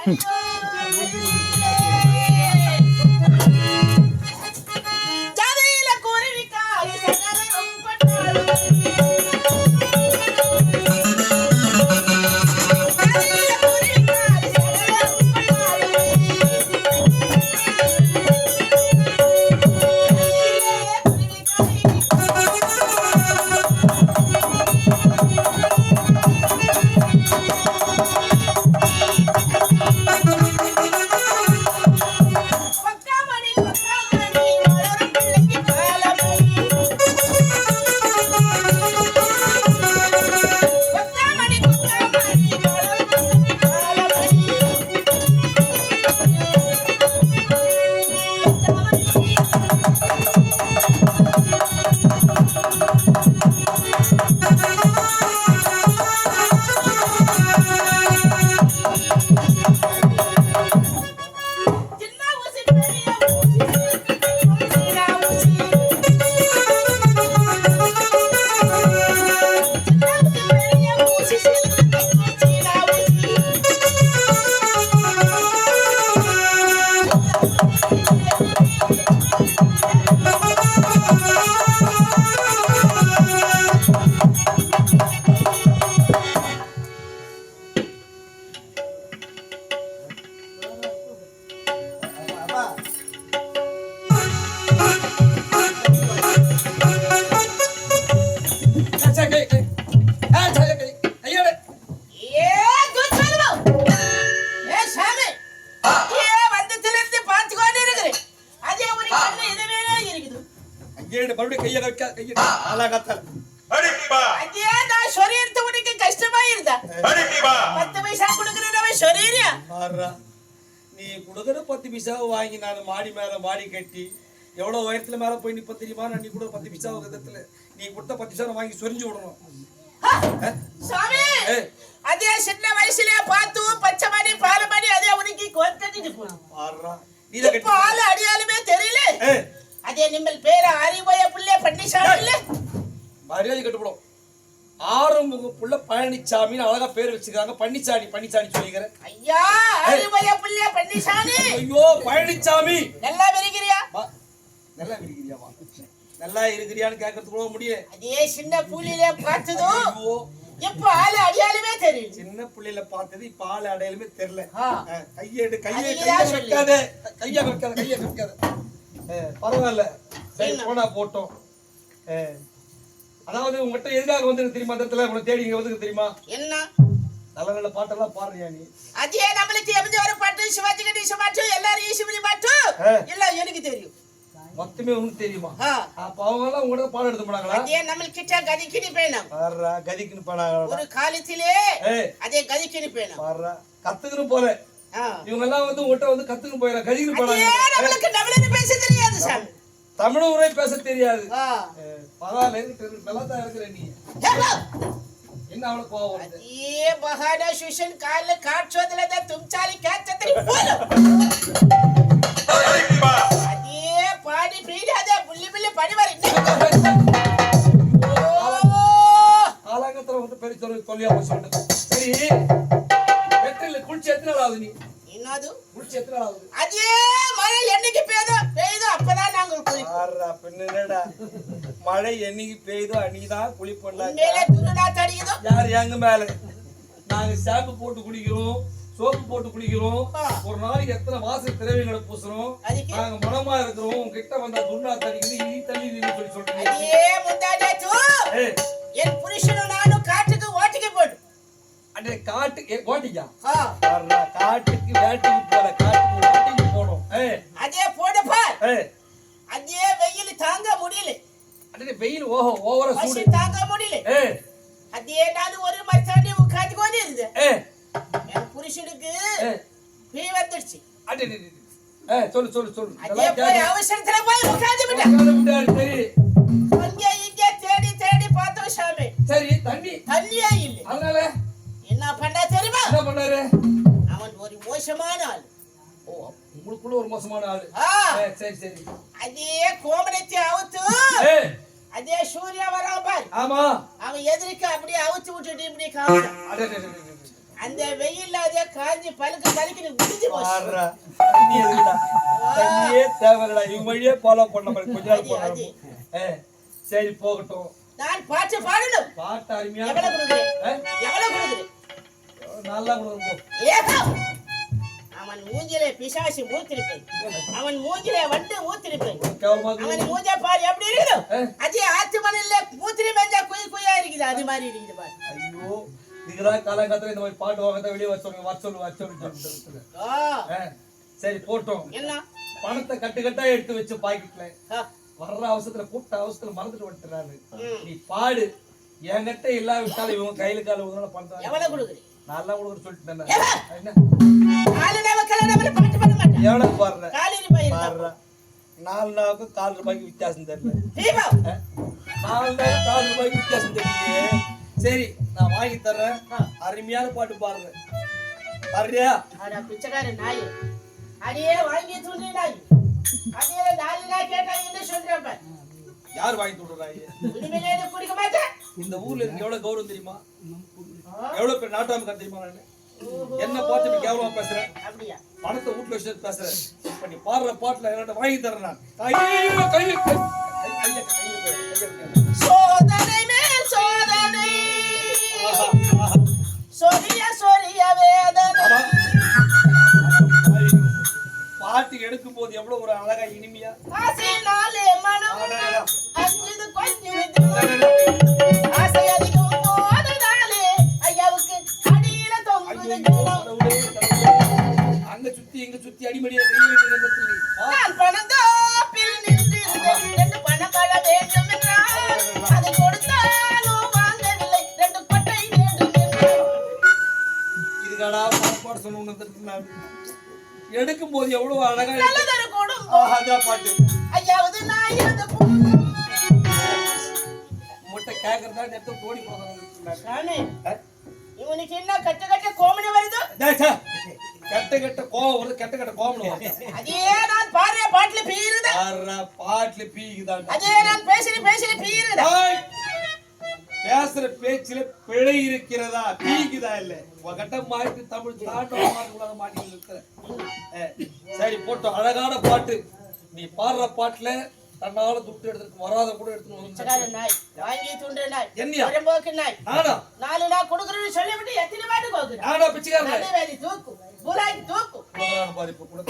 நீ குடுக்குற 10 பைசாவை வாங்கி நான் மாடி மேல மாடி கட்டி எவ்வளவு உயரத்துல மேல போய் நிப்ப தெரியுமா? நான் நீ கூட 10 பைசாவை கதத்துல நீ கொடுத்த 10 பைசாவை வாங்கி சொரிஞ்சு விடணும். சாமி அதே சின்ன வயசுல பாத்து பச்சை மணி பால மணி அதே உனக்கு கொத்தட்டிட்டு பாறா நீ பால் அடியாலுமே தெரியல. அதே நிம்மல் பேர அறிவோய புள்ள பன்னிசாமி இல்ல மரியாதை கட்டுப்படும். ஆறுமுக புள்ள பழனிசாமின்னு அழகா பேர் வச்சுக்கிறாங்க. பன்னிசாமி பன்னிசாமி சொல்லிக்கிறேன். ஐயா அறிவோய புள்ள பன்னிசாமி. ஐயோ பழனிசாமி நல்லா விரிக்கிறியா? நல்லா விரிக்கிறியாமா? நல்லா இருக்கிறியான்னு கேட்கறதுக்கு கூட முடியல. அதே சின்ன புள்ளியில பார்த்ததோ இப்ப ஆளு அடையாளமே தெரியும். சின்ன புள்ளியில பார்த்தது இப்ப ஆளு அடையாளமே தெரியல. கையெடு கையை வைக்காத கையை வைக்காத கையை வைக்காத. பரவாயில்ல சரி போனா போட்டோம். அதாவது உங்ககிட்ட எதுக்காக வந்து தெரியுமா? அந்த இடத்துல உங்களை தேடி இங்க வந்து தெரியுமா? என்ன நல்ல நல்ல பாட்டெல்லாம் பாடுறியா நீ? அதே நம்மளுக்கு எம்ஜி ஒரு பாட்டு சிவாஜி கணேச பாட்டு எல்லாரும் ஈஸ்வரி பாட்டு எல்லாம் எனக்கு தெரியும். மொத்தமே உனக்கு தெரியுமா? அப்ப அவங்க எல்லாம் உங்ககிட்ட பாடம் எடுத்து போனாங்களா? அதே நம்மள்கிட்ட கதிக்கினி பேணும். பாறா கதிக்கினி போனாங்க ஒரு காலத்திலே அதே கதிக்கினி பேணும். பாறா கத்துக்கின்னு போற இவங்க எல்லாம் வந்து உங்ககிட்ட வந்து கத்துக்கின்னு போயிடற கதிக்கின்னு போறாங்க. நம்மளுக்கு தமிழ்ல பேச தெரியாது சாமி. தமிழ் ஊரே பேச தெரியாது. பரவாயில்ல நல்லா தான் இருக்கிற நீ. என்ன அவளுக்கு கோவம் வருது? ये बहाना सुशन काल काट चोदला दा तुमचाली क्या चतरी बोल अरे पानी पी जा दे बुल्ली बुल्ली पानी मारी ஆலங்கத்துல வந்து பெரிய தொல்லையா போச்சு. சரி வெற்றில குளிச்சு எத்தனை நாள் ஆகுது? நீ என்னது குளிச்சு எத்தனை நாள் ஆகுது? அதே மழை என்னைக்கு பெய்யுதோ அப்பதான் நாங்க குளிப்போம். ஆறா பின்னடா மழை என்னைக்கு பெய்யுதோ அன்னைக்குதான் குளிப்போம். மேல துருடா தடியுதோ யார் எங்க மேல? நாங்க ஷாம்பு போட்டு குளிக்கிறோம், சோப்பு போட்டு குளிக்கிறோம். ஒரு நாளைக்கு எத்தனை வாசல் திரவியங்களை பூசுறோம். நாங்க மனமா இருக்கிறோம். உங்ககிட்ட வந்தா துண்டா தடிக்குது ஈ தள்ளி சொல்லி சொல்றீங்க. அதே முந்தாடாச்சு என் புருஷனும் நானும் காட்டுக்கு ஓட்டிக்கு போடு. அடே காட்டுக்கு ஓட்டிக்கா? காட்டுக்கு வேட்டைக்கு போல காட்டுக்கு ஓட்டிக்கு போறோம். அதே போடுப்பா. அதே வெயில் தாங்க முடியல. அடே வெயில் ஓவரா சூடு தாங்க முடியல. அதே நான் ஒரு மச்சாண்டி உட்காந்து கொண்டு இருந்தேன். என் புருஷனுக்கு பீ வந்துடுச்சு. அடே சொல்லு அதே போய் அவசரத்துல போய் உட்காந்து விட்டேன். சரி அங்கே இங்கே தேடி தேடி பார்த்தோம் சாமி. சரி தண்ணியே இல்லை. அதனால என்ன பண்ணா தெரியுமா? என்ன பண்ணாரு? அவன் ஒரு மோசமான ஆள். ஓ உங்களுக்குள்ள ஒரு மோசமான ஆளு. சரி அதே கோமணத்தை அவுத்து அதே சூர்யா வரான் பாரு. ஆமா அவன் எதிர்க்க அப்படியே அவுத்து விட்டுட்டு இப்படி காமிச்சான். அந்த வெயில்ல அதே காய காஞ்சி பழுக்கு முடிஞ்சு போச்சு. பாடுறா. தண்ணி எதுக்குடா? தண்ணியே தேவையில்லடா. இவங்க வழியே ஃபாலோ பண்ண மாதிரி கொஞ்ச நாள் போறோம். சரி போகட்டும். நான் பாட்டு பாடணும். பாட்டு அருமையா எவ்வளவு கொடுக்குறேன்? எவ்வளவு கொடுக்குறேன்? நல்லா கொடுக்கும். ஏகா அவன் மூஞ்சிலே பிசாசு ஊத்திருப்பேன். அவன் மூஞ்சிலே வண்டு ஊத்திருப்பேன். அவன் மூஞ்ச பாரு எப்படி இருக்குது? அதே ஆத்து மணல்ல ஊத்திரி மேஞ்சா குய்யா இருக்குது. அது மாதிரி இருக்குது பாரு. ஐயோ இதுதான் காலங்காலத்துல இந்த மாதிரி பாட்டு வாங்க வெளியே வச்சோங்க. சரி போட்டோம். என்ன பணத்தை கட்டு எடுத்து வச்சு பாக்கெட்ல வர்ற அவசரத்துல கூட்ட அவசரத்துல மறந்துட்டு வந்துட்டாரு. நீ பாடு. என்கிட்ட இல்லாவிட்டாலும் இவங்க கையில கால உதவ பண்றாங்க. எவ்வளவு கொடுக்குறீ? நல்லா கொடுக்குற சொல்லிட்டேன். எவ்வளவு பாடுற? 4 நாவுக்கு 4 ரூபாய்க்கு வித்தியாசம் தெரியல. 4 நாவுக்கு 4 ரூபாய்க்கு வித்தியாசம் தெரியல. சரி நான் வாங்கி தர்றேன். அருமையான பாட்டு பாடுறேன். பாடுறியா? பிச்சைக்கார நாய் அடியே வாங்கி துணி நாய் அதே 4 நாய் கேட்டா என்ன சொல்றப்ப? யார் வாங்கி துடுறாங்க? இனிமேலே குடிக்க மாட்டேன். இந்த ஊர்ல இருக்கு எவ்வளவு கௌரவம் தெரியுமா? எவ்வளவு பேர் நாட்டாம தெரியுமா? என்ன பார்த்து நீ கேவலமா பேசுறேன்? அப்படியா? பணத்தை வீட்டுல வச்சு பேசுறேன். இப்ப நீ பாடுற பாட்டுல என்னோட வாங்கி தரேன் நான். சோதனை மேல் சோதனை சொரிய வேதனை. பாட்டு எடுக்கும் போது எவ்வளவு ஒரு அழகா இனிமையா ஆசைனாலே மனம் அஞ்சுது கொஞ்சுது. ஆசை அதிகம் போனதாலே ஐயாவுக்கு அடியில தொங்குது ஜலம். அங்க சுத்தி இங்க சுத்தி அடிமடியா நான் பணத்தோப்பில் நின்றிருந்தேன். 2 பணம் பழ வேண்டும் என்றால் அதை கொடுத்தாலும் வாங்கவில்லை. 2 கொட்டை வேண்டும் என்றால் இதுக்கடா பாட்டு சொன்ன எடுக்கும் போது எவ்வளவு அழகா நல்லதொரு குடும்பம். பாட்டு ஐயாவது நான் இருந்த முட்டை கேக்குறதா நெத்த கோடி போறாங்க. இவனுக்கு என்ன கட்ட கோமணி வருது? கெட்ட கோவம் வருது. கெட்ட கோமணம். அதே நான் பாடுற பாட்டுல பீருது. பாட்டுல பீக்குதான். அதே நான் பேசுற பீருது. பேசுற பேச்சுல பிழை இருக்கிறதா? பீக்குதா இல்ல? உங்ககிட்ட மாட்டி தமிழ் தாண்டவ மாட்டி இருக்கிற. சரி போட்டோம். அழகான பாட்டு. நீ பாடுற பாட்டுல தன்னால துட்டு எடுத்துட்டு வராத கூட எடுத்துட்டு நாய் வாங்கி துண்டு நாய் என்னையா போக்கு நாய் நானா 4 நாள் கொடுக்குறேன்னு சொல்லிவிட்டு எத்தனை வாட்டி கோக்குற? நானா பிச்சைக்காரன். தூக்கு புலாய் தூக்கு பாதிப்பு கூட